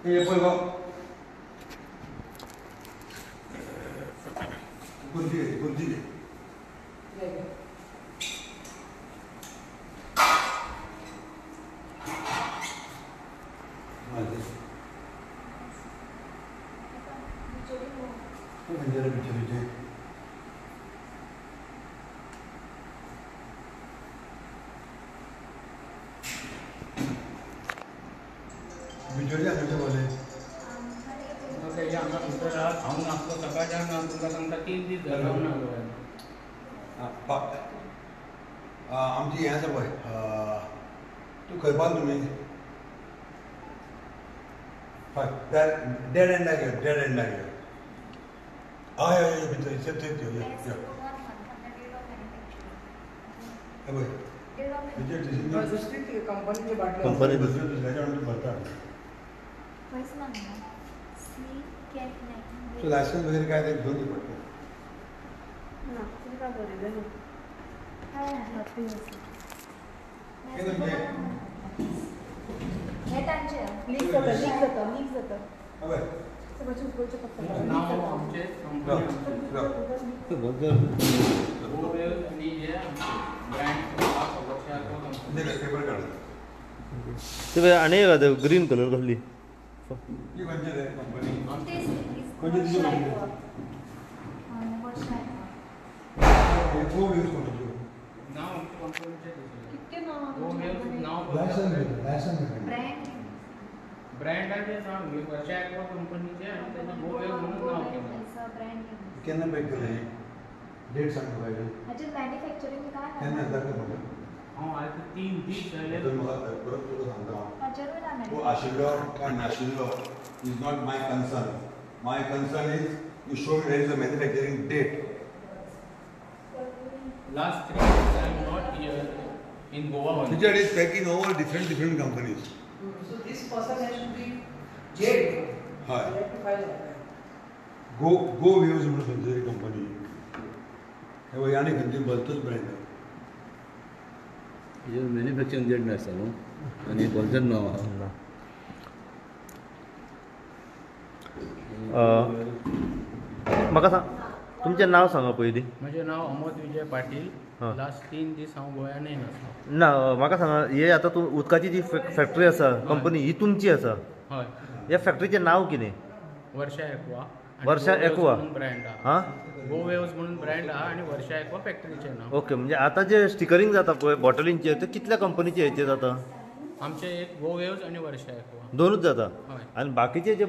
ये पळय गो गुंजी घे बिचोली आमचे बोले खाऊन असतो सकाळच्या तुमका सांगता 3 दीस झाला ना आमची हें आसा पळय तूं खंय पावला तुमी हय डेड एंडाक यो हय हय भितर थंय यो पळय कंपनी दुसऱ्याच्या भरता सो लायसन्स वगैरे काय ते घेऊन पडतं आणि ग्रीन कलर कसली ब्रँड आहे वर्षा ॲक्वा कंपनीचे आणि त्याचं गोवेव म्हणून नाव केलं केन्ना पॅक केलें डेट सांगता पाहिजे मॅन्युफॅक्चरिंग केन्ना जाता पडटा हांव आज 3 दीस झाले म्हाका परत तुका सांगता तूं आशिल्लो काय नाशिल्लो is not my concern is you showed there is a manufacturing date last 3 days I am not here in Goa only. Richard is packing over different companies. So this person has to be jailed. Hi. They have to file that. Go Waves म्हणून खंयची company हे वय आनी खंयची भलतूच brand हे manufacturing date नासता न्हू आनी भलतेच नांव आहा म्हाका सांग तुमचें नांव सांगा पयलीं म्हजें नांव अमोद विजय पाटील लास्ट 3 दीस हांव गोंयान आसा ना म्हाका सांगा हे आतां तूं उदकाची जी फॅक्टरी आसा कंपनी ही तुमची आसा हय ह्या फॅक्टरीचें नांव कितें वर्षा ॲक्वा वर्षा ॲक्वा ब्रँड हां गोवेव्स म्हणून ब्रँड आहा आणि वर्षा ॲक्वा फॅक्टरीचें नांव ओके म्हणजे आतां जे स्टिकरिंग जाता पळय बॉटलींचेर ते कितल्या कंपनीचे हेचेर जाता आमचे एक गोवेव्स आणि वर्षा ॲक्वा दोनूच जाता हय आनी बाकीचे जे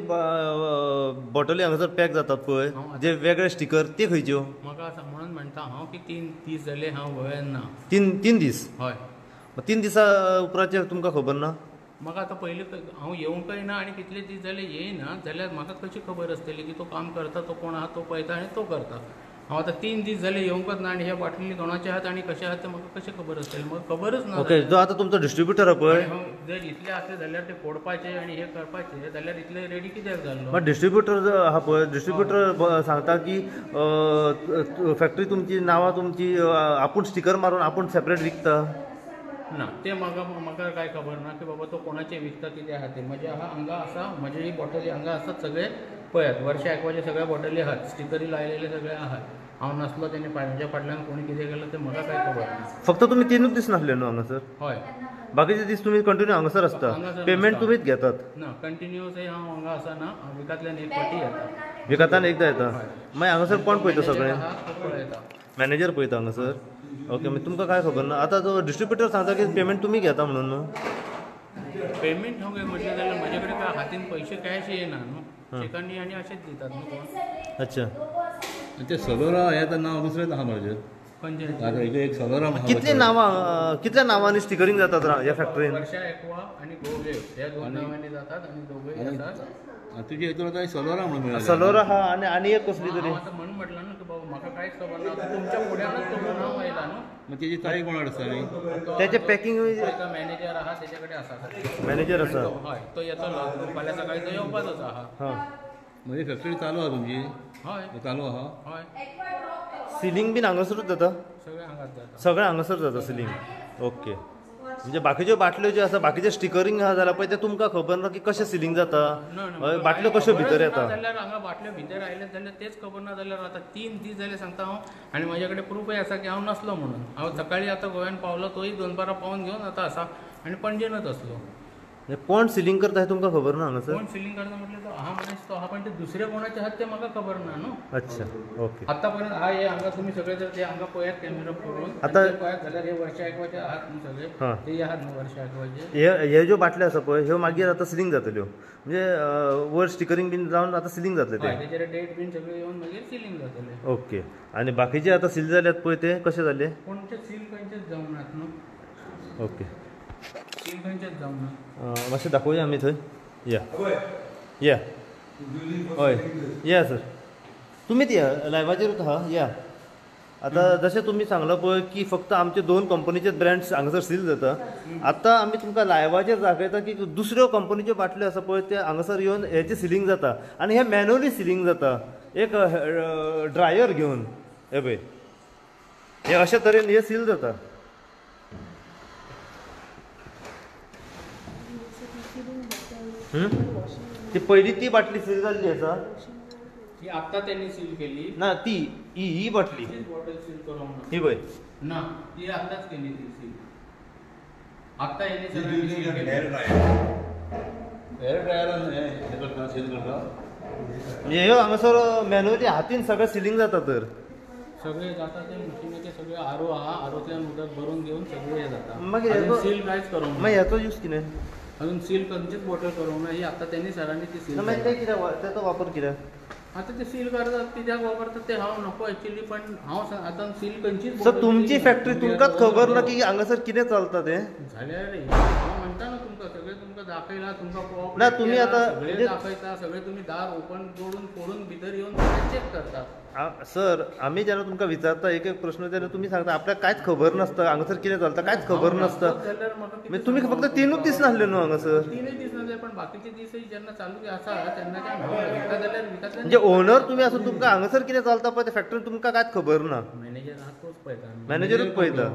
बॉटली हांगासर पॅक जातात पळय जे वेगळे स्टिकर ते खंयच्यो म्हाका म्हणून म्हणटा हांव की 3 दीस जाले हांव गोंयान ना तीन दीस हय 3 दिसा उपरांतचे तुमकां खबर ना म्हाका आतां पयलीं हांव येवंकय ना आनी कितले दीस जाले येयना जाल्यार म्हाका कशी खबर आसतली की तो काम करता तो कोण आहा तो पळयता आनी तो करता हांव आतां 3 दीस जाले येवंकच ना आनी ह्या बाटली कोणाचे आहात आनी कशे आहात ते म्हाका कशें खबर आसतलें म्हाका खबरच ना ओके जो आतां तुमचो डिस्ट्रिब्युटर आहा पळय जर इतले आसले जाल्यार ते फोडपाचे आनी हे करपाचे जाल्यार इतले रेडी कित्याक जाल्लो मग डिस्ट्रिब्युटर जो आहा पळय डिस्ट्रिब्युटर सांगता की फॅक्टरी तुमची नांवां तुमची आपूण स्टिकर मारून आपूण सेपरेट विकता ना ते म्हाका काय खबर ना की बाबा तो कोणाचे विकता कितें आहा ते म्हजे हांगा आसा म्हजे ही बॉटली हांगा आसात सगळे पळयात वर्षा ॲक्वाचे सगळे बॉटली आहात स्टिकरी लायलेले सगळे आहात हांव नासलो तेणी म्हज्या फाटल्यान कोणी कितें केलं ते म्हाका काय खबर ना फक्त तुमी 3 दीस नासले न्हू हांगासर हय बाकीचे दीस तुमी कंटिन्यू हांगासर आसता पेमेंट तुमीच घेतात ना कंटिन्यूअसय हांव हांगा आसना विकांतल्यान एक फावटी येता विकतान एकदां येता मागीर हांगासर कोण पळयता सगळें पळयता मॅनेजर पळयता हांगासर ओके मागीर तुमकां काय खबर ना आतां जो डिस्ट्रिब्युटर सांगता की पेमेंट तुमी घेता म्हणून न्हू पेमेंट हांव म्हटलें जाल्यार म्हजे कडेन काय हातीन पयशे कॅश येना न्हू चेकांनी आनी अशेंच दितात न्हू कोण अच्छा ते सलोरा हे तर नांव दुसरेंच आहा म्हजें खंयचे आता एक सलोरा कितल्या नांवांनी स्टिकरिंग जातात ह्या फॅक्टरीन वर्षा ॲक्वा आणि गोवेव ह्या 2 नांवांनी जातात आणि दोघंय आसात तुझे हेतून आता सलोरा म्हणून मिळालें सलोरा हा आणि एक कसली तरी हांव आतां म्हणून म्हटलं ना की बाबा म्हाका कांयच खबर ना तुमच्या फुड्यानच तुमचें नांव आयलां न्हू मग त्याची तारीख कोणाकडे आसताली त्याचे पॅकिंग मॅनेजर आहा तेजे कडेन आसा मॅनेजर आसा हय तो येतलो फाल्यां सकाळी तो येवपाचोच आहा हां म्हणजे फॅक्टरी चालू आहा तुमची हय चालू आहा हय सिलींग बीन हांगासरूच जाता सगळें हांगाच जाता सगळें हांगासर जाता सिलींग ओके म्हणजे बाकीच्यो बाटल्यो ज्यो आसा बाकीचे स्टिकरिंग आहा जाल्यार पळय ते तुमकां खबर ना की कशें सिलींग जाता बाटल्यो कश्यो भितर येता जाल्यार हांगा बाटल्यो भितर आयले जाल्यार तेच खबर ना जाल्यार आतां 3 दीस जाले सांगता हांव आनी म्हजे कडेन प्रूफय आसा की हांव नसलो म्हणून हांव सकाळी आतां गोंयान पावलो तोय दनपारां पावन घेवन आतां आसा आनी पणजेनूच असलो कोण सिलींग करता हें तुमकां खबर ना हांगासर कोण सिलींग करता म्हटल्यार तो हा मनीस तो हा पण ते दुसरे कोणाचे आहात ते म्हाका खबर ना न्हू अच्छा ओके आतापर्यंत हा हे हांगा तुम्ही सगळे जर ते हांगा पळयात कॅमेरा करून आता- ते पळयात जाल्यार हे वर्षा एकवाचे आहात न्हू हां. सगळे ते आहात न्हू वर्षा एकवाचे हे ज्यो बाटल्यो आसा पळय ह्यो मागीर आतां सिलींग जातल्यो म्हणजे वयर स्टिकरिंग बीन जावन आतां सिलींग जातले हय, ते तेचेर डेट बीन सगळे येवन मागीर सिलींग जातले ओके आनी बाकीचे आतां सील जाल्यात पळय ते कशे जाले कोणचे सील खंयचेच जावंक नात न्हू ओके सील खंयचेच जावंक ना मातशें दाखोवया आमी थंय या Away. या Using for हय selling this. या सर तुमीच या लायव्हाचेरूच आहा या आतां जशें तुमी सांगलां पळय की फक्त आमचे 2 कंपनीचे ब्रँड्स हांगासर सील जाता आतां आमी तुमकां लायव्हाचेर दाखयता की दुसऱ्यो कंपनीच्यो बाटल्यो आसा पळय ते हांगासर येवन हेची सिलींग जाता आनी हे मॅन्युअली सिलींग जाता एक ड्रायर घेवन हे पळय हे अशे तरेन हे सील जाता ती पहिली ती बाटली सील जाल्ली आसा ही आत्ता त्यांनी सील केली ना ती ही बाटली तीच बॉटल सील करूंक ना ही पळय ना ती आत्ताच केली ती सील आत्ता येणे He's सगळ्यांनी using सील a केली hair dryer. हेअर ड्रायर हे करता सेल करता म्हणजे ह्यो हांगासर मॅन्युअली हातीन सगळें सिलींग जाता तर सगळे जाता ते मशिनाचे सगळे आरो आहा आरोतल्यान उदक भरून घेऊन सगळे हे जाता मागीर अजून हेचो- सील कांयच करूंक मागीर ना ह्याचो यूज कितें अजून सील खंयचीच बॉटल करूंक ना ही आत्ता त्यांनी सरांनी ती सील मागीर ते कित्याक तेचो वापर कित्याक आता ते सील करतात कित्याक वापरतात ते हांव नको एक्चुअली पण हांव आतां सील खंयचीच सर bottle तुमची केली ना. फॅक्टरी तुम्ही तुमकांच आता खबर ना की हांगासर कितें चलता तें झाल्यार रे हांव म्हणटा ना तुमकां सगळे तुमकां दाखयला तुमकां cooperate ना, तुम्ही केला, आता सगळे म्हणजे- दाखयता सगळे तुम्ही दार ओपन जोडून फोडून भितर येऊन चेक करतात सर आमी जेन्ना तुमकां विचारता एक एक प्रश्न तेन्ना तुमी सांगता आपल्याक कांयच खबर नासता हांगासर कितें चलता कांयच खबर नासता जाल्यार म्हाका कितें म्हणजे तुमी फक्त सांगूंक? 3 दीस नासले न्हू हांगासर तीनच दीस नासले पण बाकीचे दिसय जेन्ना चालू आसा तेन्ना विकता जाल्यार विकता म्हणजे ओनर तुमी आसून तुमकां हांगासर कितें चलता पळय ते फॅक्टरीन तुमकां कांयच खबर ना मॅनेजर आहा तोच पळयता मॅनेजरूच पळयता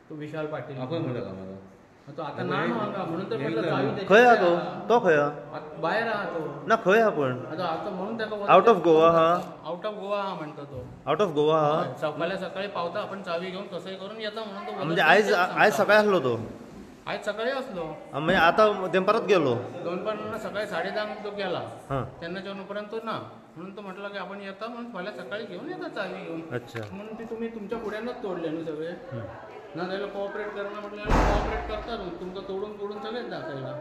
तो विशाल पाटील आपण म्हणलं कामाला तो आता ना हांगा म्हणून तर म्हटलं चावी त्याची खंय आहा आहा. तो खंय आहा आत- भायर आहा तो ना खंय आहा पण आता म्हणून ताका Out of Goa आहा? आउट ऑफ गोवा आहा म्हणतो तो आउट ऑफ गोवा आहा सकाळी सकाळी पावता आपण चावी घेऊन कसंही करून येता म्हणून तो म्हणजे आयज सकाळी आसलो तो आज सकाळी असलो म्हणजे आतां दनपारात गेलो दोन पण सकाळी 10:30 तो गेला हां तेन्नाच्या पर्यंत तो ना म्हणून तो म्हटलं की आपण येता म्हणून फाल्यां सकाळी घेऊन येता चावी घेऊन अच्छा म्हणून ती तुम्ही तुमच्या पुढ्यानच तोडले न्हू सगळे ना जाल्यार कोऑपरेट करना म्हटल्यार कोऑपरेट करता न्हू तुमकां तोडून तोडून सगळेच दाखयला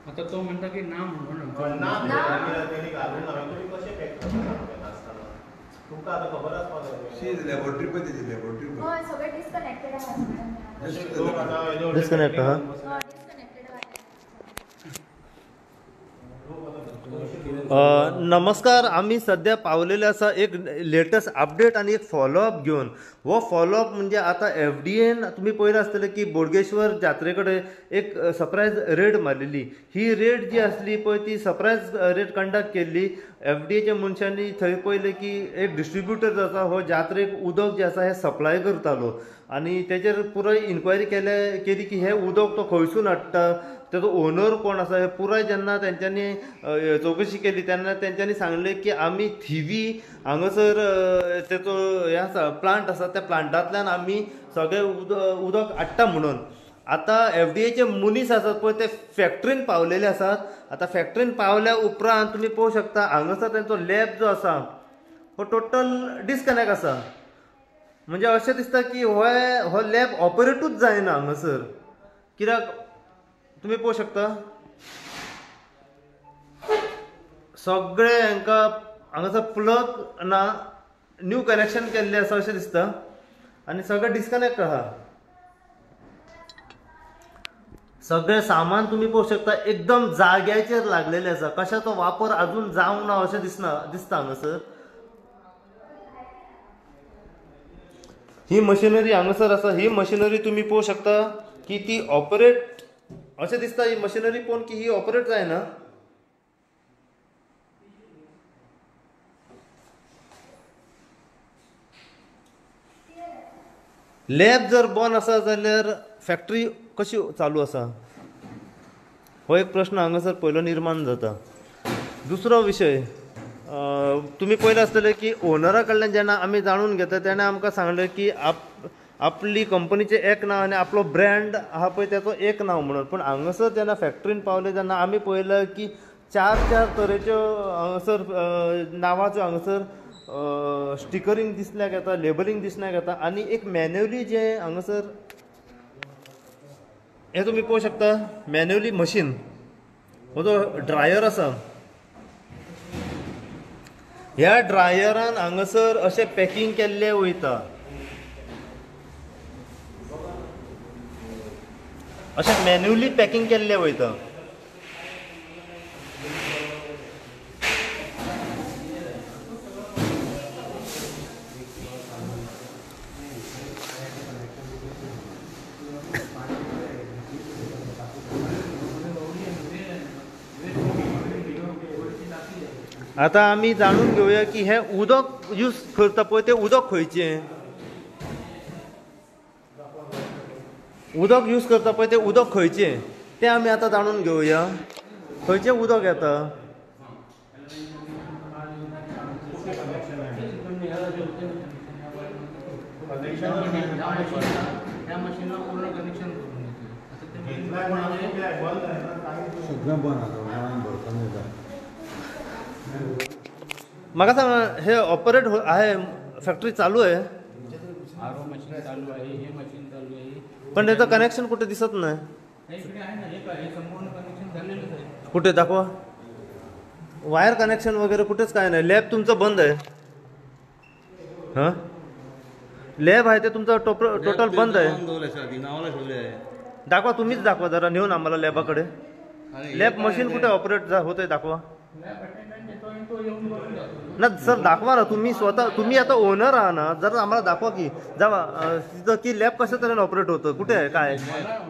आता तो म्हणता की ना म्हणून She is laboratory पण त्याची laboratory पण. सगळे डिस्कनेक्टेड आहात madam Just the laboratory. Disconnect हा डिस्कनेक्टेड आहात नमस्कार आम्ही सध्या पावलेले आसा एक लेटस्ट अपडेट आणि एक फॉलोअप घेऊन हो फॉलोअप म्हणजे आता FDA तुम्ही पळयलें आसतलें की बोडगेश्वर जात्रे कडेन एक सरप्रायज रेड मारलेली ही रेड जी आसली पळय ती सरप्रायज रेड कंडक्ट केल्ली FDA मनशांनी थंय पळयलें की एक डिस्ट्रिब्युटर जो आसा हो जात्रेक उदक जे आसा हें सप्लाय करतालो आनी तेचेर पुराय इन्क्वायरी केली की हे उदक तो खंयसून हाडटा तेजो ओनर कोण आसा हे पुराय जेन्ना तेंच्यांनी चवकशी केली तेन्ना तेंच्यांनी सांगलें की आमी थिवी हांगासर तेचो हे आसा प्लांट आसा त्या प्लांटांतल्यान आमी सगळें उदक हाडटा म्हणून आतां FDA मनीस आसात पळय ते फॅक्टरीन पावलेले आसात आतां फॅक्टरीन पावल्या उपरांत तुमी पळोवंक शकता हांगासर तेंचो लॅब जो आसा हो टोटल डिस्कनेक्ट आसा म्हणजे अशें दिसता की हो लॅब ऑपरेटूच जायना हांगासर कित्याक तुमी पळोवंक शकता सगळे हांकां हांगासर प्लग ना न्यू कनेक्शन केल्लें आसा अशें दिसता आनी सगळें डिस्कनेक्ट आहा सगळे सामान तुम्ही पळोवंक शकता एकदम जाग्याचेर लागलेले आसा. कशाचो वापर अजून जावंक ना अशें दिसता हांगासर. ही मशिनरी हांगासर आसा. ही मशिनरी तुम्ही पळोवंक शकता की ती ऑपरेट अशें दिसता ही मशिनरी पळोवन की ही ऑपरेट जायना. लॅब जर बंद आसा जाल्यार फॅक्टरी कशी चालू आसा हो एक प्रश्न हांगासर पयलो निर्माण जाता. दुसरो विशय तुम्ही पळयलें आसतलें की ओनरा कडल्यान जेन्ना आमी जाणून घेता तेणें आमकां सांगलें की आपली कंपनीचें एक नांव आनी आपलो ब्रँड आहा पळय तेचो एक नांव म्हणून. पूण हांगासर जेन्ना फॅक्टरीन पावले तेन्ना आमी पळयलें की चार तरेच्यो हांगासर नांवाच्यो हांगासर स्टिकरींग दिसल्याक येता, लेबलिंग दिसण्याक येता आनी एक मॅन्युअली जे हांगासर हे तुमी पळोवंक शकता. मॅन्युअली मशीन हो जो ड्रायर आसा ह्या ड्रायरान हांगासर अशें पॅकिंग केल्लें वयता. अशें मॅन्युअली पॅकिंग केल्लें वयता. आता आमी जाणून घेवया की हे उदक यूज करता पळय ते उदक खंयचें. उदक यूज करता पळय ते उदक खंयचें तें आमी आतां जाणून घेवया. खंयचें उदक येता. सगळं बंद आसा म्हाका सांग हे ऑपरेट आहे फॅक्टरी चालू आहे आरो मशीन चालू आहे, हे मशीन चालू आहे. पण त्याचं कनेक्शन कुठे दिसत नाही. इकडे आहे ना, हे संपूर्ण कनेक्शन झालेलंच आहे. कुठे दाखवा. वायर कनेक्शन वगैरे कुठेच काय नाही. लॅब तुमचं बंद आहे. हां लॅब आहे ते तुमचं टोटल बंद आहे. दाखवा तुम्हीच दाखवा जरा नेऊन आम्हाला लॅबाकडे. लॅब मशीन कुठे ऑपरेट होत आहे दाखवा ना सर. दाखवा ना तुम्ही स्वतः. तुम्ही आता ओनर आहात ना. जरा आम्हाला दाखवा की जावा तिथं की लॅब कशा तऱ्हेने ऑपरेट होतं कुठे आहे काय.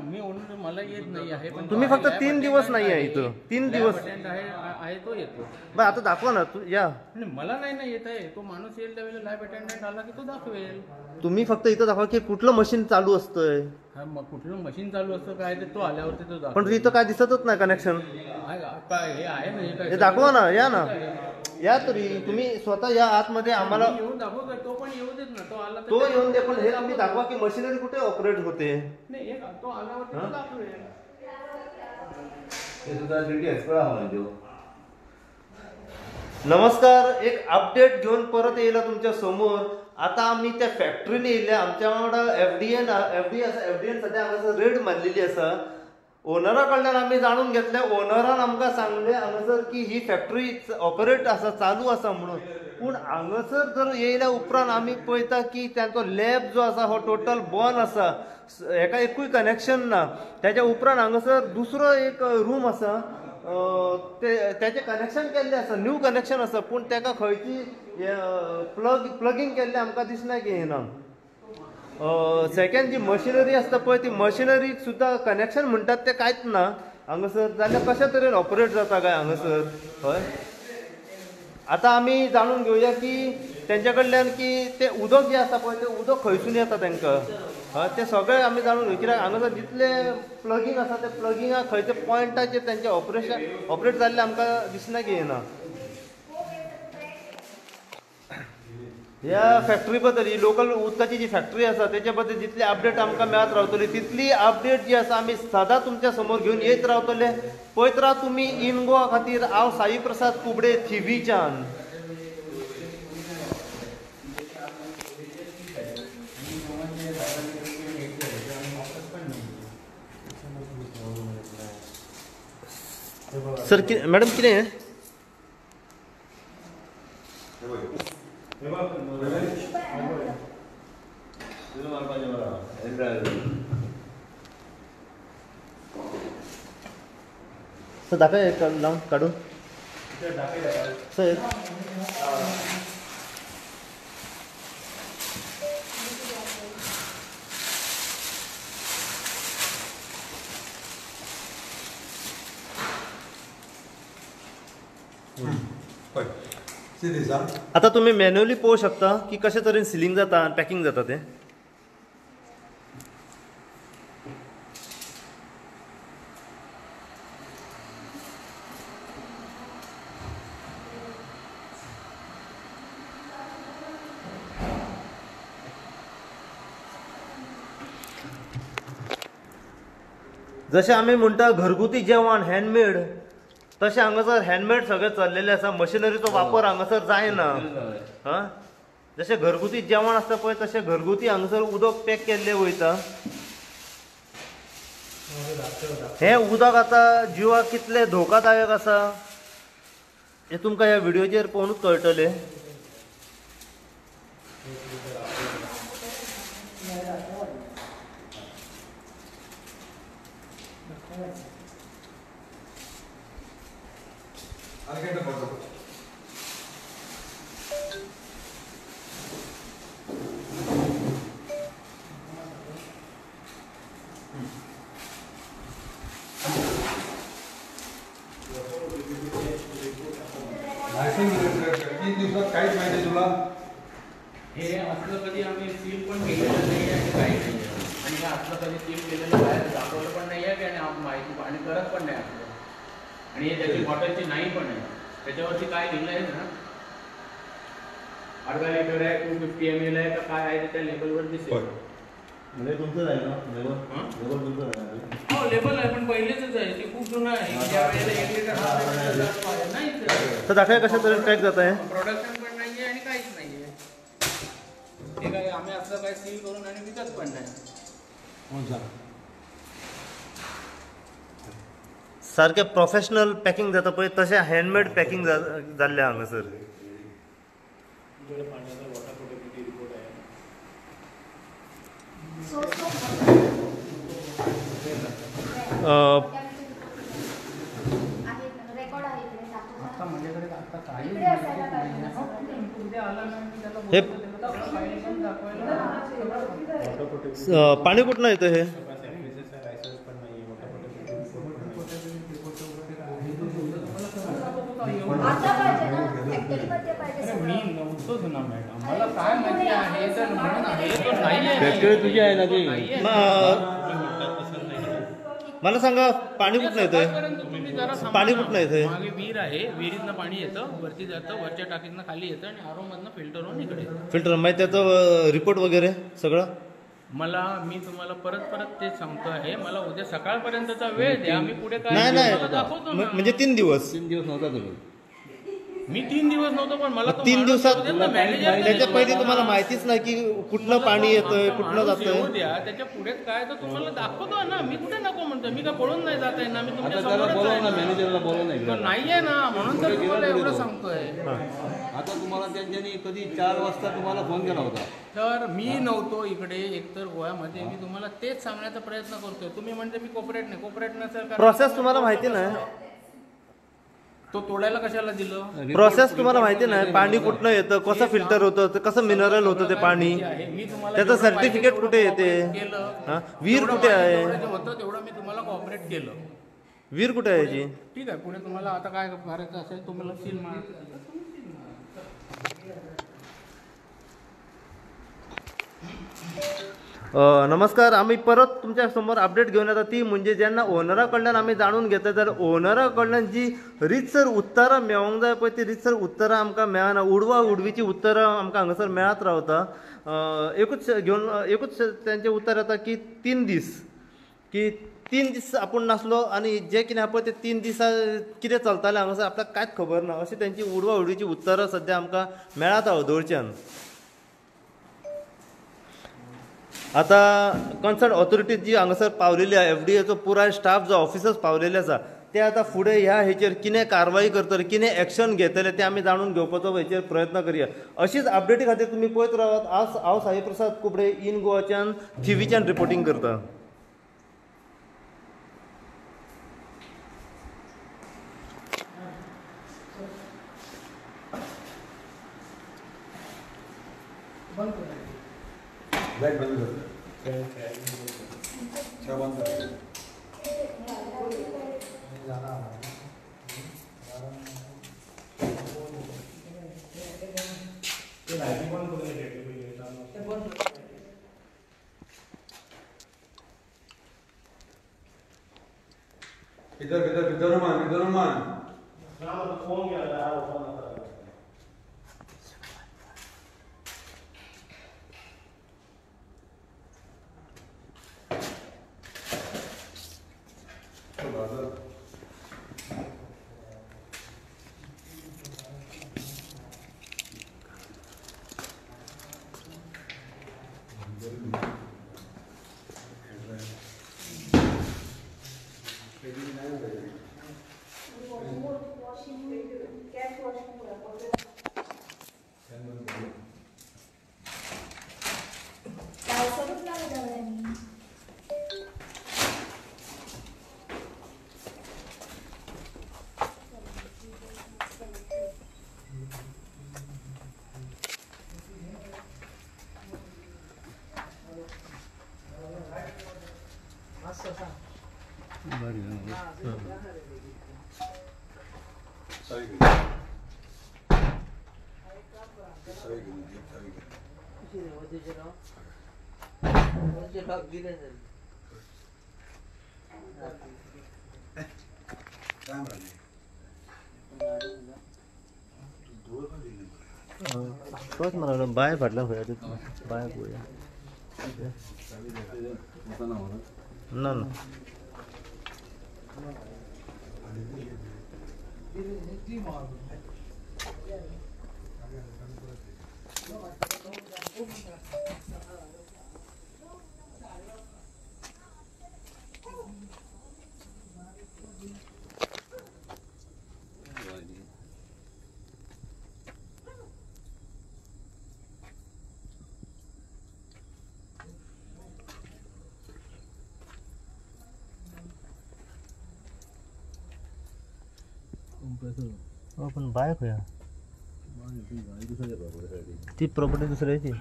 मी ओनर मला येत नाही आहे. पण तुम्ही फक्त 3 दिवस नाही आहे इथं. 3 दिवस आहे तो येतो. बरं आता दाखवा ना या. मला नाही ना येत आहे. तो माणूस येईल त्यावेळेला लॅब अटेंडंट आला की तो दाखवेल. तुम्ही फक्त इथं दाखवा की कुठलं मशीन चालू असतंय. हा मग कुठलं मशीन चालू असतं काय ते तो आल्यावरती तो दाखव. पण इथं काय दिसतच नाही कनेक्शन. काय हे आहे म्हणजे काय हे दाखवा ना. या ना या तरी तुम्ही स्वतः या आतमध्ये आम्हाला येऊन दाखव का. तो पण येऊ देत ना. तो आला तो येऊन दे. पण हे तुम्ही दाखवा की मशिनरी कुठे ऑपरेट होते. नाही तो आल्यावरती तो दाखवेल. नमस्कार. एक अपडेट घेऊन परत येईल तुमच्या समोर. आता आम्ही त्या फॅक्टरीने येयले. आमच्या वांगडा एफडीएन सध्या हांगासर रेड मारलेली आसा. ओनरा कडल्यान आमी जाणून घेतले. ओनरान आमकां सांगले हांगासर की ही फॅक्टरी ऑपरेट आसा चालू आसा म्हणून. पूण हांगासर जर येयल्या उपरांत आमी पळयता की तांचो लॅब जो आसा हो टोटल बंद आसा. हेका एकूय कनेक्शन ना. त्याच्या उपरांत हांगासर दुसरो एक रूम आसा. त्याचे कनेक्शन केल्ले आसा. न्यू कनेक्शन आसा. पूण ताका खंयची प्लगिंग केल्ले आमकां दिसना की येना. सेकंड जी मशिनरी आसता पळय ती मशिनरीक सुद्दां कनेक्शन म्हणटात ते कांयच ना हांगासर. जाल्यार कशा तरेन ऑपरेट जाता काय हांगासर. हय आता आमी जाणून घेवया की तेंच्या कडल्यान की ते उदक जे आसा पळय ते उदक खंयसून येता तांकां. हय ते सगळे आमी जाणून घेवया. कित्याक हांगासर जितले प्लगिंग आसा ते प्लगिंगाक खंयच्या पॉयंटाचेर तेंचे ऑपरेट जाल्ले आमकां दिसना की येना. ह्या फॅक्टरी बद्दल ही लोकल उदकाची जी फॅक्टरी आसा तेच्या बद्दल जितली अपडेट आमकां मेळत रावतली तितली अपडेट जी आसा आमी सदां तुमच्या समोर घेवन येत रावतले. पळयत राहा तुमी इन गोवा खातीर. हांव साई प्रसाद कुबडे थिवीच्यान. सर मॅडम कितें सर दाखय एक लावून काढून सर See this, huh? आता तुम्ही मॅन्युअली पळोवं शकता की कशे तरेन सिलिंग जाता आनी पॅकिंग जाता ते. जशें आमी म्हणटा घरगुती जेवण हँडमेड तशें हांगासर हँडमेड सगळें चल्लेलें आसा. मशिनरीचो वापर हांगासर जायना. हां जशें घरगुती जेवण आसता पळय तशें घरगुती हांगासर उदक पॅक केल्लें वयता. हें उदक आतां जिवाक कितलें धोकादायक आसा हें तुमकां ह्या व्हिडिओचेर पळोवनूच कळटलें. I'll get the photo. किती दिवसात काहीच माहिती तुला? हे असलं कधी आम्ही सील पण केलेलं नाही आहे काही नाही आहे. आणि हे असलं कधी सील केलेलं बाहेर दाखवलं पण नाही आहे की आणि माहिती आणि करत पण नाही आपलं. आणि हे त्याची बॉटलची नाही पण आहे. त्याच्यावरती काय लिहिलं आहे ना अर्धा लिटर आहे 250 ml आहे का काय आहे ते त्या लेबलवर दिसेल. म्हणजे तुमचं आहे ना लेबल तुमचं आहे. हो लेबल आहे पण पहिलेच आहे ते खूप जुनं आहे. ज्या वेळेला 1 लिटर नाही तर दाखवा कशा तऱ्हेने पॅक जात आहे. प्रोडक्शन पण नाहीये आणि काहीच नाहीये. हे काय आम्ही असं काय सील करून आणि विकत पण नाही. सारखे प्रोफेशनल पॅकिंग जाता पळय तशें हँडमेड पॅकिंग जाल्लें हांगासर. रेकॉर्ड आहे इकडे दाखव. आता माझ्याकडे आता काही इकडे असायला पाहिजे. उद्या आला ना मी त्याला हे फाईल पण दाखवायला पाणी कुठनं येतं हे. आता पाहिजे ना फॅक्टरीमध्ये पाहिजे. मी नव्हतोच ना मॅडम. मला काय माहिती आहे तर म्हणून आहे तो नाहीये. फॅक्टरी तुझी आहे ना ती. मला सांगा पाणी कुठनं येतंय. तुम्ही जरा थांबा पाणी ना. कुठनं येतंय. मागे विहीर आहे. विहिरीतनं पाणी येतं वरती जातं वरच्या टाकीतनं खाली येतं आणि आरो मधनं फिल्टर होऊन इकडे येतं. फिल्टर माहिती त्याचं रिपोर्ट वगैरे सगळं. मी तुम्हाला परत तेच सांगतो आहे. मला उद्या सकाळपर्यंतचा वेळ द्या. मी पुढे काय नाही तुम्हाला दाखवतो ना. म्हणजे 3 दिवस. 3 दिवस नव्हता तुम्ही. मी 3 दिवस नव्हतो पण मला तो 3 माणूस दिवसात येऊ देत ना, मॅनेजर त्याच्या येतो. पहिले तुम्हाला माहितीच नाही की कुठलं पाणी येतंय कुठलं माणूस येऊ जातंय. द्या. त्याच्या पुढे काय तर तुम्हाला दाखवतो ना. मी कुठे नको म्हणतो. मी काय पळून नाही जात आहे ना. मी तुमच्या आता त्याला समोरच बोलव आहे ना ना. मॅनेजरला बोलव ना तो इकडे. नाहीये ना म्हणून तर तुम्हाला एवढं सांगतोय. आता तुम्हाला त्यांच्यानी कधी 4 वाजता तुम्हाला फोन केला होता. तर मी नव्हतो इकडे एकतर गोव्यामध्ये. मी तुम्हाला तेच सांगण्याचा प्रयत्न करतोय. तुम्ही म्हणजे मी कोऑपरेट नसेल. प्रोसेस तुम्हाला माहिती नाही. तो तोडायला कशाला दिलं. प्रोसेस तुम्हाला माहिती नाही. पाणी कुठनं येतं कसं फिल्टर होतं कसं मिनरल होतं ते पाणी. मी तुम्हाला त्याचं जेवढं पाहिजे सर्टिफिकेट तेवढं कुठे येते. cooperate केलं. विहीर जेवढं कुठे पाहिजे आहे. तेवढं जे होतं तेवढं मी तुम्हाला कॉपरेट केलं. विहीर कुठे आहे याची. ठीक आहे पुढे तुम्हाला आता काय करायचं असेल तुम्हाला सील मार. नमस्कार. आम्ही परत तुमच्या समोर अपडेट घेऊन येतात ती म्हणजे जेन्ना ओनराकडल्यान आम्ही जाणून घेता जाल्यार ओनराकडल्यान जी रितसर उत्तरां मेळोंक जाय पळय ती रितसर उत्तरां आमकां मेळना. उडवा उडवीची उत्तरां आमकां हांगासर मेळत रावता. एकूच तेंचें उत्तर येता की 3 दीस की 3 दीस आपूण नासलो आनी जें कितें आहा पळय ते 3 दिसा कितें चलतालें हांगासर आपल्याक कांयच खबर ना. अशी तेंची उडवा उडवीची उत्तरां सद्या आमकां मेळत हळदोळच्यान. आता कन्सर्न ऑथॉरिटीज जी हांगासर पावलेली आहा FDAचो पुराय स्टाफ जो ऑफिसर्स पावलेले आसा ते आता फुडें ह्या हेचेर कितें कारवाई करतले कितें एक्शन घेतले ते आमी जाणून घेवपाचो हेचेर प्रयत्न करया. अशीच अपडेटी खातीर तुमी पळयत रावात. हांव साई प्रसाद कुबडे इन गोवाच्यान थिवीच्यान रिपोर्टिंग करता. बंद करूया. लाईट बंद कर. चहा बंद कर. ते बंद करूया. इधर मान. पावसाळ्यात नाही जाऊया मी. असं सांग. भारी ना. चावी घे. चावी घे. किती रे वजेचे राव? वजेचे भाग दिले नाही. काय म्हणाले? दूर का दिली? तोच म्हणालो बाय फाटला खंय बाय पळया होता ना मला. ना ना ती मार. हो पण बाय खंय गाडी दुसऱ्या प्रॉपर्टीसाठी. ती प्रॉपर्टी दुसऱ्याची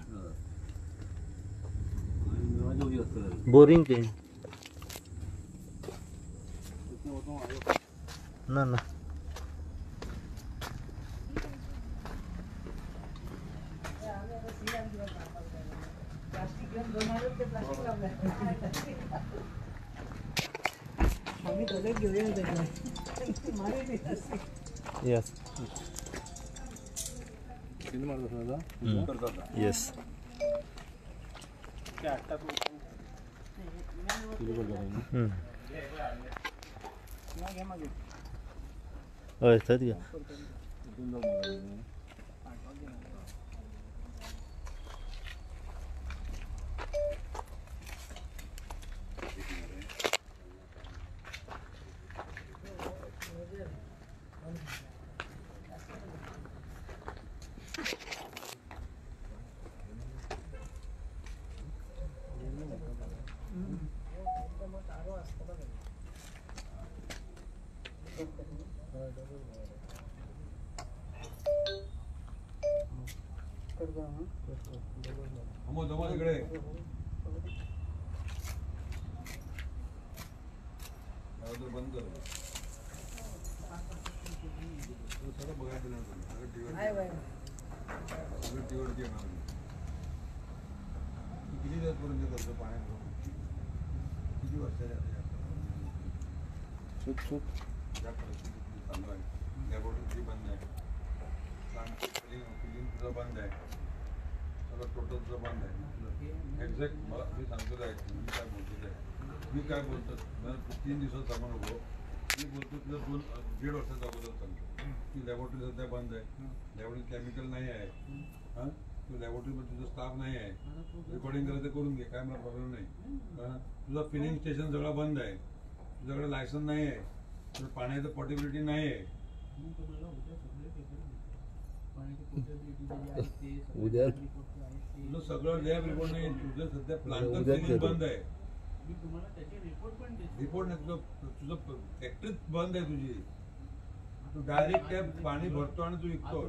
माझ्या उडी असतं. बोरिंग ते ना ना प्लास्टिक घेऊन बनवलं ते प्लास्टिक लावलं. आम्ही दोघे घेऊया त्याच्यात. मारे नाही असते. यस किती मारत असणार यस हय थंयच घे दमो इकडे. बंद कर. सगळं बघायचं नाही. सगळं आहे बाई. टीव्हीवरती येणार. किती दिवसपर्यंत करतो पाण्यात? किती वर्षाचे ज्या परिस्थितीत चालू आहे लॅबोरेटरी बंद आहे. फिलिंग तुझं बंद आहे. सगळं टोटल तुझं बंद आहे. एक्झॅक्ट मला मी सांगतो काय मी काय बोलतो आहे. मी काय बोलतो 3 दिवसात सांगू नको. मी बोलतो तुझं 1.5 वर्षाचा अगोदर सांगतो की लॅबोरेटरी सध्या बंद आहे. लॅबोरेटरी केमिकल नाही आहे. हां तू लॅबोरेटरीमध्ये तुझं स्टाफ नाही आहे. रेकॉर्डिंग करायचं करून घे. काय मला प्रॉब्लेम नाही. तुझं फिलिंग स्टेशन सगळं बंद आहे. तुझ्याकडे लायसन नाही आहे. तुझं पाण्याचं पोर्टेबिलिटी नाही आहे. उद्या तुझं सगळं लॅब रिपोर्ट नाही. तुझं सध्या प्लांटचं फिलिंग बंद आहे. रिपोर्ट नाही. तुझं फॅक्टरीच बंद आहे तुझी. तू डायरेक्ट पाणी भरतो आणि तू विकतो.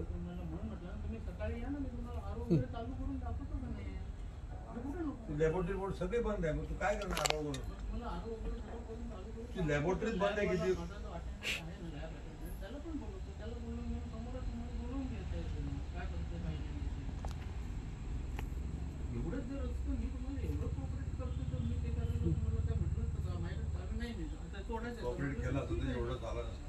लॅबोरेटरी बोर्ड सगळे बंद आहे. मग तू काय करणार आरो करून? मला आरो वगैरे सगळं करून चालू करून ती लॅबोरेटरीच बंद आहे किती? माझा जो attendant आहे ना lab attendant, त्याला पण बोलवतो. त्याला बोलवून घेऊन समोरच तुम्हाला बोलवून घ्यायचं आहे तुम्ही. काय करते पाहिजे एवढंच जर असतं मी तुम्हाला एवढं कॉपरेट करतो तर मी ते करायला तुम्हाला काय म्हटलं असतं का? माझ्याकडे चालू नाही नाही आता तोडायचं कॉपरेट केला असतं तर एवढं झालं नसतं.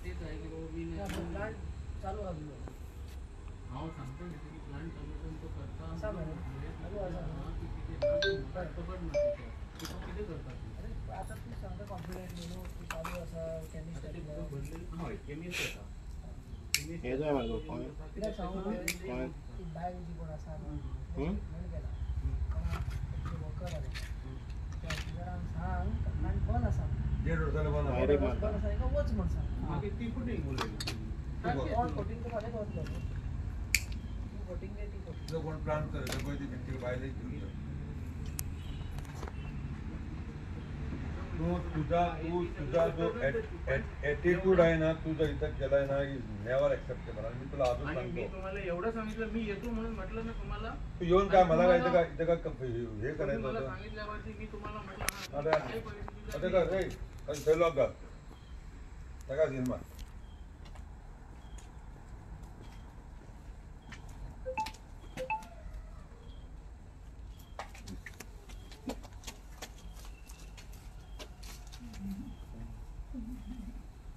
तेच आहे की बाबा मी नाही प्लांट चालू असलो हो सांगतो ना की प्लांट चालू करून तो करता असा म्हणून. चालू असा. किती करतात अरे आता तू सांगता कॉम्प्युटर मेनू तू चालू असा केमिस्ट कित्याक सांगू की बाय जी कोण आसा म्हणून केला वर्कर आले त्या सांग प्लांट बंद आसा 1.5 वर्षाला बंद आहे. बंद आसा एका वच म्हण सांग ती कुठे बोललेली ऑल कोटिंग तो फाल्यां वचलो तू कोटिंग दे ती कोटिंग तुझं कोण प्लॅन करेल पहिले ती भिंती बाहेर तुझा जो ॲटिट्यूड आहे ना तुझा इथं केलाय ना इज नेव्हर एक्सेप्टेबल. आणि मी तुला अजून आणि मी सांगतो तुम्हाला एवढं सांगितलं मी येतो म्हणून म्हटलं ना तुम्हाला तू येऊन काय मला काय इथं का हे करायचं मला होतं. सांगितल्यावरती मी तुम्हाला म्हटलं अरे हा, काही परिस्थितीला आता का रे फेलो का सगळा सिनेमा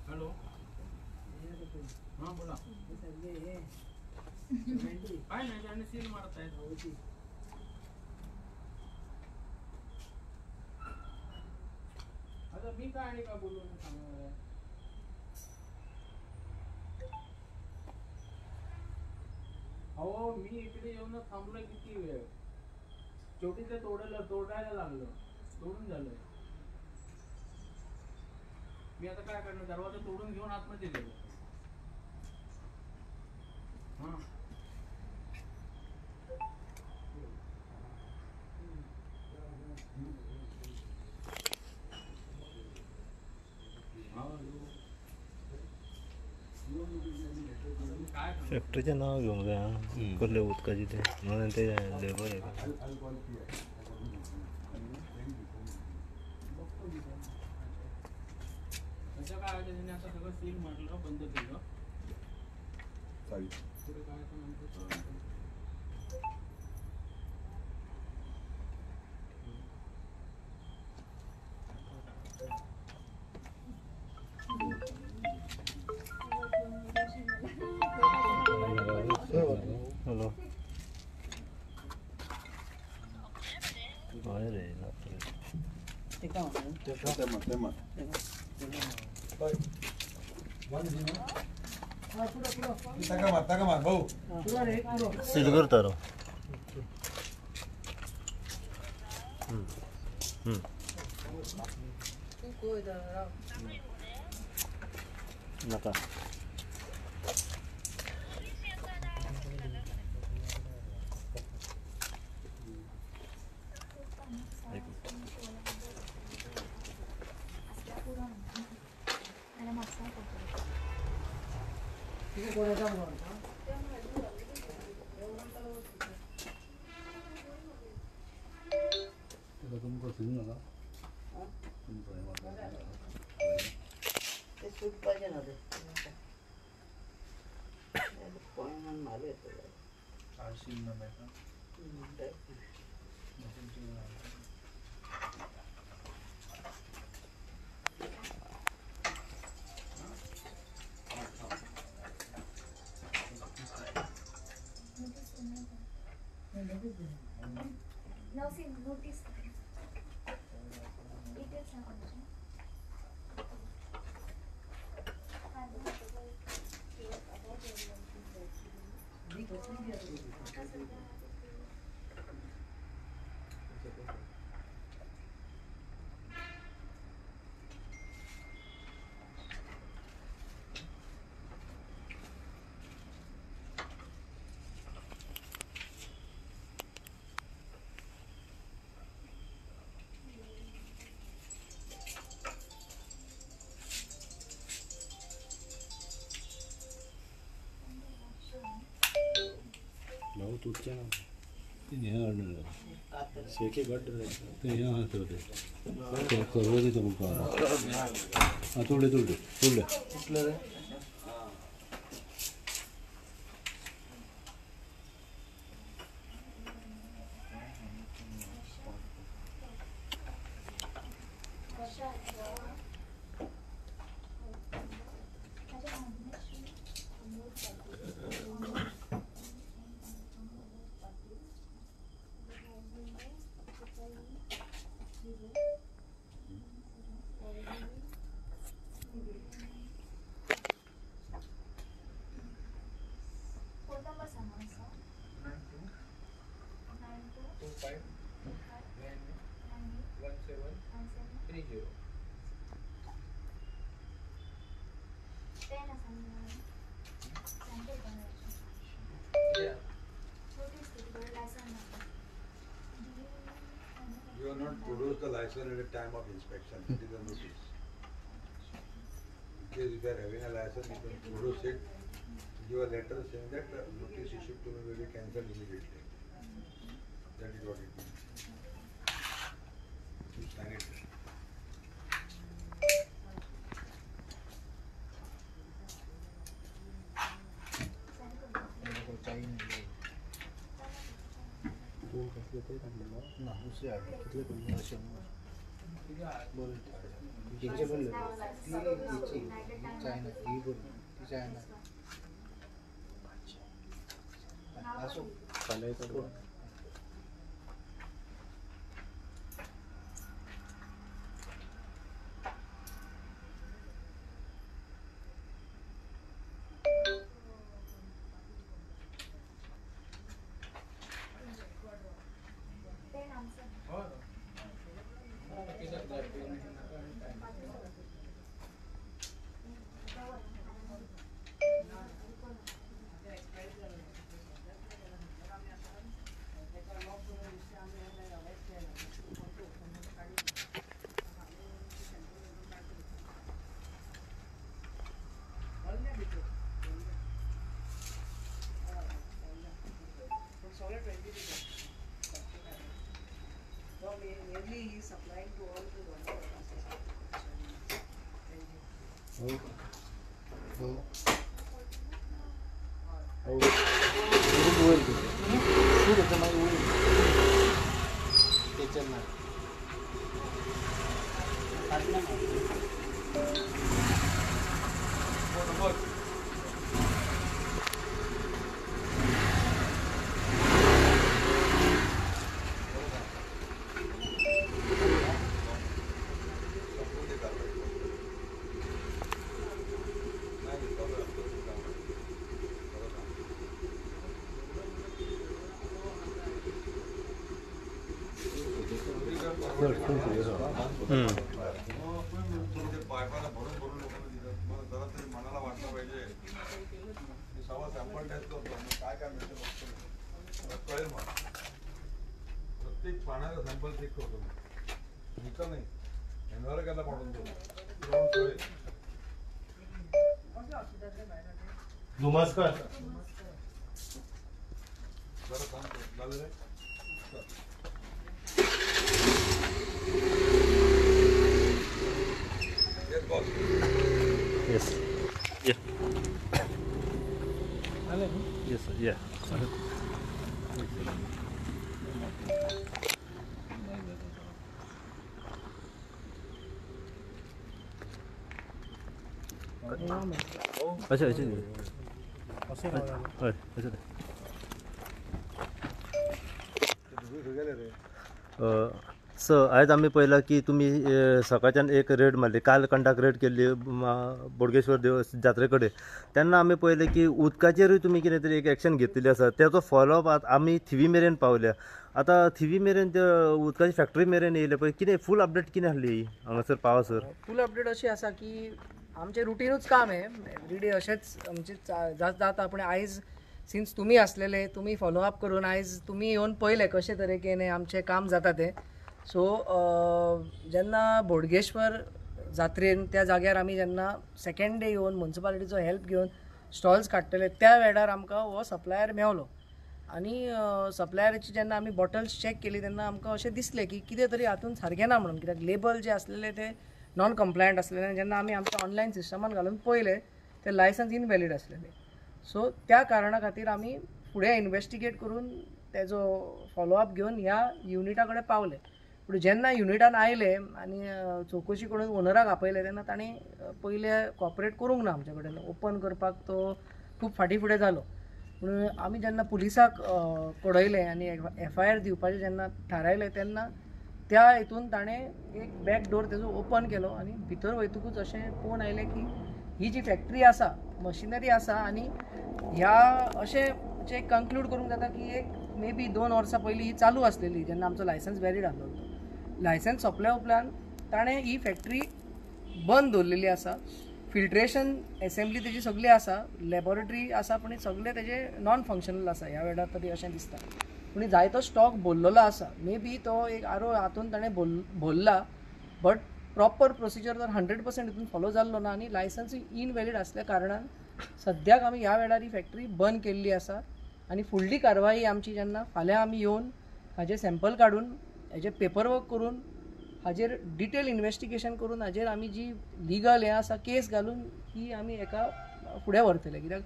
हॅलो हां बोला काय नाही त्याने सील मारत आहेत आता मी काय आणि का बोलू सांगणार आहे अहो मी इकडे येऊन थांबलोय किती वेळ शेवटी ते तोडायला लागलं तोडून झालं मी आता काय करणार दरवाजा तोडून घेऊन आतमध्ये गेलो हां फॅक्टरीचे नाव घेऊन घ्या कुठले उदकाची ते म्हणून ते लेबर आहे त्याचं काय त्याने आता सगळं सील मारलं बंद केलं पुढे काय तर नंतर हॅलो आहे रे ते काय म्हणतो ताका मार भाऊ तुला रे तुला सील करता तू कोय दादा नका तिथे कोणाचा म्हणून ते सूट पाहिजे ना ते पॉईंट मारले येतो नोटीस डिटेल्स हें हाडलें तें हें आसा तें करवो दिता तुमकां आं तोडले You are not produced the license at the time of inspection. It is a notice. In case if you are having a license, you can produce it. Give a letter saying that the notice issued to me will be cancelled immediately. That is what it means. You sign it. Mainly he is supplying to all the water. पायपाला भरून भरून लोकांना दिलं मला जरा तरी मनाला वाटलं पाहिजे मी सगळा सॅम्पल टेस्ट करतो मग काय काय मिळतं बघतो कळेल मला प्रत्येक पाण्याचा सॅम्पल चेक करतो मी का नाही एनवायरमेंटला पाठवून देतो नमस्कार जरा सांगतो झालं रे Yes. Yeah. Yes, sir. Yeah. अच्छा अच्छा सर आज आम्ही पहिला की तुम्ही सकाळच्यान एक रेड मारली काल कंटाक रेड केल्ली बोडगेश्वर देव जात्रेकडे त्यांना आम्ही पहिले की उदकाचेरूय तुम्ही कितें तरी एक एक्शन घेतलेली आसा त्याचो फॉलोअप आम्ही थिवी मेरेन पावल्या आता थिवी मेरेन त्या उदकाची फॅक्टरी मेरेन येयले पळय कितें फूल अपडेट कितें आहली हांगासर पावसर फूल अपडेट अशी आसा की आमचें रुटीनूच काम आहे एवरीडे अशेंच आमचे जाता पूण आयज सिन्स तुमी आसलेले तुमी फॉलोअप करून आयज तुमी येवन पळयले कशे तरेकेन आमचें काम जाता तें सो जेन्ना बोडगेश्वर जात्रेन त्या जाग्यार आमी जेन्ना सेकंड डे येवन म्युन्सिपालिटीचो हेल्प घेवन स्टॉल्स काडटले त्या वेळार आमकां हो सप्लायर मेवलो आनी सप्लायराची जेन्ना आमी बॉटल्स चॅक केली तेन्ना आमकां अशें दिसलें की कितें तरी हातूंत सारकें ना म्हणून, कित्याक लेबल जे आसलेले ते नॉन कंप्लायंट आसलेले आनी जेन्ना आमी आमच्या ऑनलायन सिस्टमान घालून पळयले ते लायसन्स इनवॅलीड आसलेले. सो त्या कारणां खातीर आमी फुडें इन्वेस्टिगेट करून तेजो फॉलोअप घेवन ह्या युनिटा कडेन पावले. पूण जेन्ना युनिटान आयले आनी चवकशी करून ओनराक आपयले तेन्ना ताणें पयले कॉपरेट करूंक ना आमचे कडेन. ओपन करपाक तो खूब फाटीं फुडें जालो. पूण आमी जेन्ना पुलिसाक कळयलें आनी FIR दिवपाचें जेन्ना थारायलें तेन्ना त्या हितून ताणें एक बॅक डोर तेजो ओपन केलो आनी भितर वयतकूच अशें पळोवन आयलें की ही जी फॅक्टरी आसा, मशिनरी आसा आनी ह्या अशें कंक्लूड करूंक जाता की एक मे बी 2 वर्सां पयलीं ही चालू आसलेली जेन्ना आमचो लायसन्स वॅलीड आसलो. लायसन्स सोंपल्या उपरांत ताणें ही फॅक्टरी बंद दवरलेली आसा. फिल्ट्रेशन एसेंब्ली तेजी सगळी आसा, लॅबॉरेटरी आसा, पूण सगळें तेजें नॉन फंक्शनल आसा ह्या वेळार तरी अशें दिसता. पूण जायतो स्टॉक भरलेलो आसा. मे बी तो एक आरो हातून ताणें भरला, बट प्रॉपर प्रोसिजर जर 100% हितून फॉलो जाल्लो ना आनी लायसन्स इनवॅलीड आसल्या कारणान सद्याक आमी ह्या वेळार ही फॅक्टरी बंद केल्ली आसा. आनी फुडली कारवाई आमची जेन्ना फाल्यां आमी येवन हाजे सॅम्पल काडून हेजे पेपर वर्क करून हाजेर डिटेल इन्वेस्टिगेशन करून हाजेर आमी जी लिगल हें आसा केस घालून ही आमी एका फुडें व्हरतले. कित्याक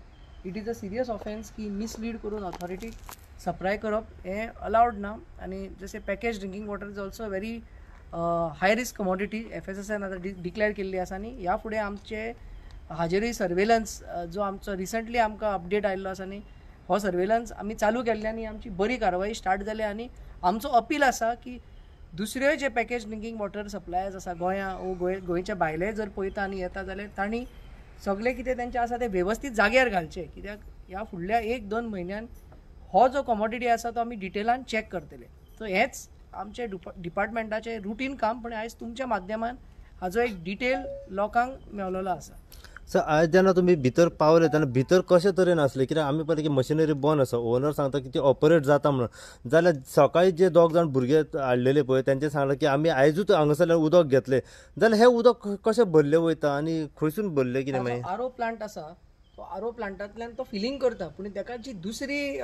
it is a serious offence की मिसलीड करून ऑथॉरिटीक सप्लाय करप हें अलावड ना. आनी जशें package drinking water is also very high risk commodity FSSAन आतां डिक्लेअर केल्ली आसा आनी ह्या फुडें आमचे हाजेरूय सर्वेलन्स जो आमचो रिसंटली आमकां अपडेट आयिल्लो आसा न्ही, हो सर्वेलन्स आमी चालू केल्ले आनी आमची बरी कारवाई स्टार्ट जाली. आनी आमचो अपील आसा की दुसऱ्यो जे पॅकेज ड्रिंकींग वॉटर सप्लायर्स आसा गोंया गोंयच्या भायले जर पळयता आनी येता जाल्यार तांणी सगळें कितें तेंचें आसा तें वेवस्थीत जाग्यार घालचें. कित्याक ह्या फुडल्या 1-2 म्हयन्यान हो जो कमोडिटी आसा तो आमी डिटेलान चॅक करतले. सो हेंच आमचे डिपार्टमेंटाचें रुटीन काम. पूण आयज तुमच्या माध्यमान हाजो एक डिटेल लोकांक मेळलेलो आसा. सर आज जेन्ना तुमी भितर पावले तेन्ना भितर कशे तरेन आसले? कित्याक आमी पळयलें की मशिनरी बंद आसा. ओनर सांगता की ती ऑपरेट जाता म्हणून. जाल्यार सकाळी जे 2 जाण भुरगे हाडलेले पळय तेंचे सांगलें की आमी आयजूच हांगासरल्यान उदक घेतलें. जाल्यार हें उदक कशें भरलें वयता आनी खंयसून भरलें कितें मागीर? आरो प्लांट आसा, तो आरो प्लांटांतल्यान तो फिलींग करता. पूण ताका जी दुसरी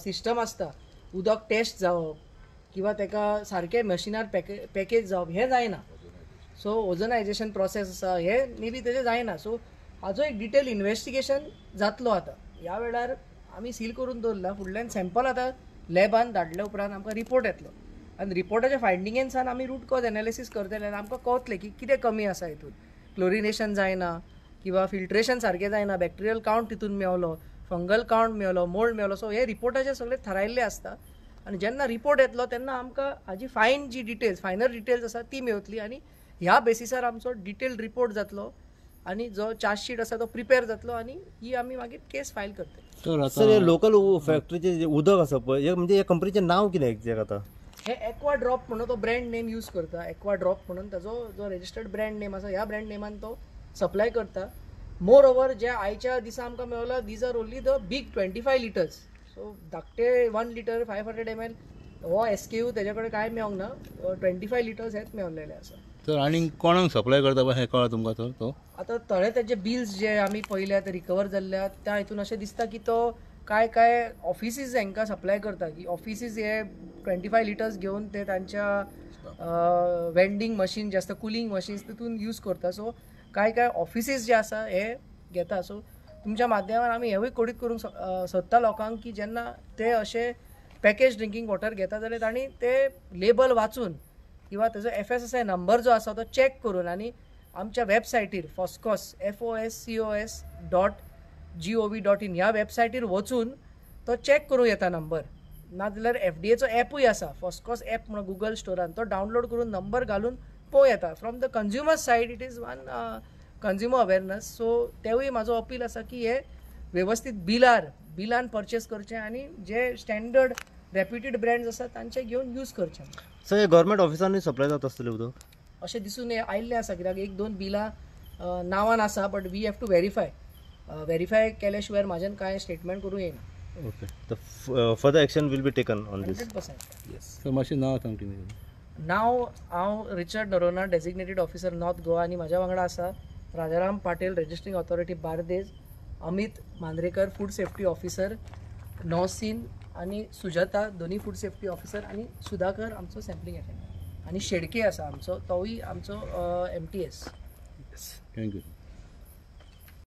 सिस्टम आसता, उदक टेस्ट जावप किंवा ताका सारकें मशिनार पॅकेज जावप हें जायना. सो ओझोनायझेशन प्रोसेस आसा हें मे बी तेजें जायना. सो हाजो एक डिटेल इन्वेस्टिगेशन जातलो. आतां ह्या वेळार आमी सील करून दवरला. फुडल्यान सॅम्पल आतां लॅबान धाडल्या उपरांत आमकां रिपोर्ट येतलो आनी रिपोर्टाच्या फायंडिंगेनसान आमी रूट कॉज एनालिसीस करतले आनी आमकां कळटलें की कितें कमी आसा हितून. क्लोरिनेशन जायना किंवा फिल्ट्रेशन सारकें जायना, बॅक्टेरियल कावंट तितून मेळलो, फंगल कावंट मेळलो, मोल्ड मेळलो. सो हे रिपोर्टाचे सगळे थारायल्ले आसता आनी जेन्ना रिपोर्ट येतलो तेन्ना आमकां हाजी फायन जी डिटेल्स फायनल डिटेल्स आसा ती मेळटली आनी ह्या बेसिसार आमचो डिटेल रिपोर्ट जातलो आनी जो चार्जशीट आसा तो प्रिपेअर जातलो आनी ही आमी मागीर केस फायल करतले. सर हे लोकल फॅक्टरीचें जे उदक आसा पळय म्हणजे हे कंपनीचें नांव कितें एक्झॅक्ट आतां? हे एक्वा ड्रॉप म्हणून तो ब्रँड नेम यूज करता. एक्वा ड्रॉप म्हणून ताजो जो रजिस्टर्ड ब्रँड नेम आसा ह्या ब्रँड नेमान तो सप्लाय करता. मोर ओवर जे आयच्या दिसा आमकां मेळला these are only the big 25 litres. So धाकटे 1 लिटर 500 ml हो SKU तेजे कडेन कांय मेळोंक ना. 25 लिटर्स हेच मेळलेले आसा. तर आनी कोणाक सप्लाय करता पळय हें कळ्ळां तुमकां? तर तो आतां थोडे तेजे बिल्स जे आमी पळयल्यात रिकवर जाल्ल्या त्या हितून अशें दिसता की तो काय ऑफिसीस हांकां सप्लाय करता. की ऑफिसीस हे 25 लिटर्स घेवन ते तांच्या वेंडिंग मशीन जे आसता कुलिंग मशीन्स तितून यूज करता. सो काय ऑफिसीस जे आसा हे घेता. सो तुमच्या माध्यमान आमी हेवूय कोडीत करूंक सोदता लोकांक की जेन्ना ते अशे पॅकेज ड्रिंकींग वॉटर घेता जाल्यार तांणी ते लेबल वाचून किंवा ताजो FSSAI नंबर जो आसा तो चॅक करून आनी आमच्या वेबसायटीर foscos.gov.in ह्या वेबसायटीर वचून तो चॅक करूं येता नंबर. नाजाल्यार FDAचो ॲपूय आसा फॉस्कॉस ॲप म्हणून गुगल स्टोरान तो डावनलोड करून नंबर घालून पळोवं येता. From the consumer said it is one consumer awareness. So तेवूय म्हाजो अपील आसा की हे वेवस्थीत बिलान परचेस करचें आनी जे स्टँडर्ड रेप्युटेड ब्रँड्स आसा तांचे घेवन यूज करचें. सर हे गव्हर्मेंट ऑफिसांनी सप्लाय जाता आसतलें उदक? अशें दिसून आयिल्लें आसा कित्याक 1-2 बिलां नांवान आसा. But we have to verify केल्या शिवाय म्हाज्यान कांय स्टेटमेंट करूं येना. Okay. The further action will be taken on this? 100%. Sir मातशें नांव सांग तुमी. नांव हांव Richard Noronha, designated officer North Goa आनी म्हाज्या वांगडा आसा Rajaram Patil, registering authority Bardez, Amit Mandrekar, food safety officer Nausheen आनी सुजाता दोनी फूड सेफ्टी ऑफिसर आनी सुधाकर आमचो सॅम्पलिंग अटेंडंट आनी शेडके आसा आमचो तोय आमचो MTS. थँक्यू.